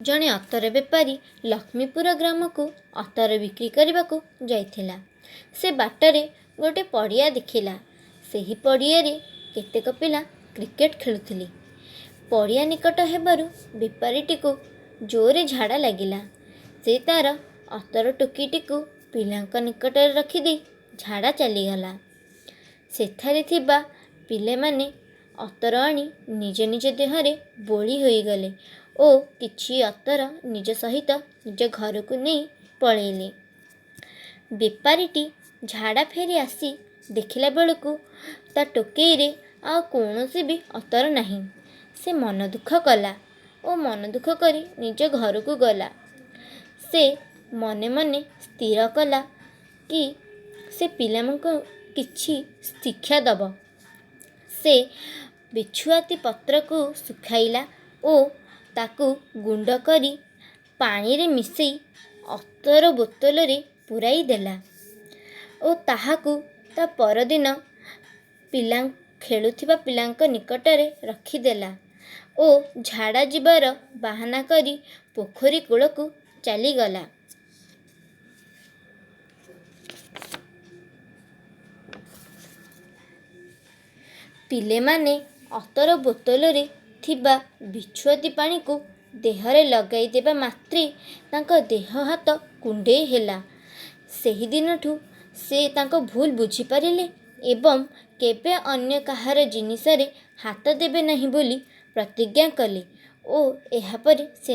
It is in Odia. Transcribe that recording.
ଜଣେ ଅତର ବେପାରୀ ଲକ୍ଷ୍ମୀପୁର ଗ୍ରାମକୁ ଅତର ବିକ୍ରି କରିବାକୁ ଯାଇଥିଲା। ସେ ବାଟରେ ଗୋଟେ ପଡ଼ିଆ ଦେଖିଲା। ସେହି ପଡ଼ିଆରେ କେତେକ ପିଲା କ୍ରିକେଟ ଖେଳୁଥିଲେ। ପଡ଼ିଆ ନିକଟ ହେବାରୁ ବେପାରୀଟିକୁ ଜୋରରେ ଝାଡ଼ା ଲାଗିଲା। ସେ ତା'ର ଅତର ଟୋକିଟିକୁ ପିଲାଙ୍କ ନିକଟରେ ରଖିଦେଇ ଝାଡ଼ା ଚାଲିଗଲା। ସେଠାରେ ଥିବା ପିଲାମାନେ ଅତର ଆଣି ନିଜ ନିଜ ଦେହରେ ବୋଳି ହୋଇଗଲେ ଓ କିଛି ଅତର ନିଜ ସହିତ ନିଜ ଘରକୁ ନେଇ ପଳେଇଲେ। ବେପାରୀଟି ଝାଡ଼ା ଫେରି ଆସି ଦେଖିଲା ବେଳକୁ ତା ଟୋକେଇରେ ଆଉ କୌଣସି ବି ଅତର ନାହିଁ। ସେ ମନ ଦୁଃଖ କଲା ଓ ମନ ଦୁଃଖ କରି ନିଜ ଘରକୁ ଗଲା। ସେ ମନେ ମନେ ସ୍ଥିର କଲା କି ସେ ପିଲାମାନଙ୍କୁ କିଛି ଶିକ୍ଷା ଦେବ। ସେ ବିଛୁଆତି ପତ୍ରକୁ ଶୁଖାଇଲା ଓ ତାକୁ ଗୁଣ୍ଡ କରି ପାଣିରେ ମିଶେଇ ଅତର ବୋତଲରେ ପୂରାଇ ଦେଲା ଓ ତାହାକୁ ତା ପରଦିନ ଖେଳୁଥିବା ପିଲାଙ୍କ ନିକଟରେ ରଖିଦେଲା ଓ ଝାଡ଼ା ଯିବାର ବାହାନା କରି ପୋଖରୀ କୂଳକୁ ଚାଲିଗଲା। ପିଲେମାନେ ଅତର ବୋତଲରେ ଥିବା ବିଛୁଆତି ପାଣିକୁ ଦେହରେ ଲଗାଇ ଦେବା ମାତ୍ରେ ତାଙ୍କ ଦେହ ହାତ କୁଣ୍ଡେଇ ହେଲା। ସେହିଦିନଠୁ ସେ ତାଙ୍କ ଭୁଲ ବୁଝିପାରିଲେ ଏବଂ କେବେ ଅନ୍ୟ କାହାର ଜିନିଷରେ ହାତ ଦେବେ ନାହିଁ ବୋଲି ପ୍ରତିଜ୍ଞା କଲେ ଓ ଏହାପରେ ସେ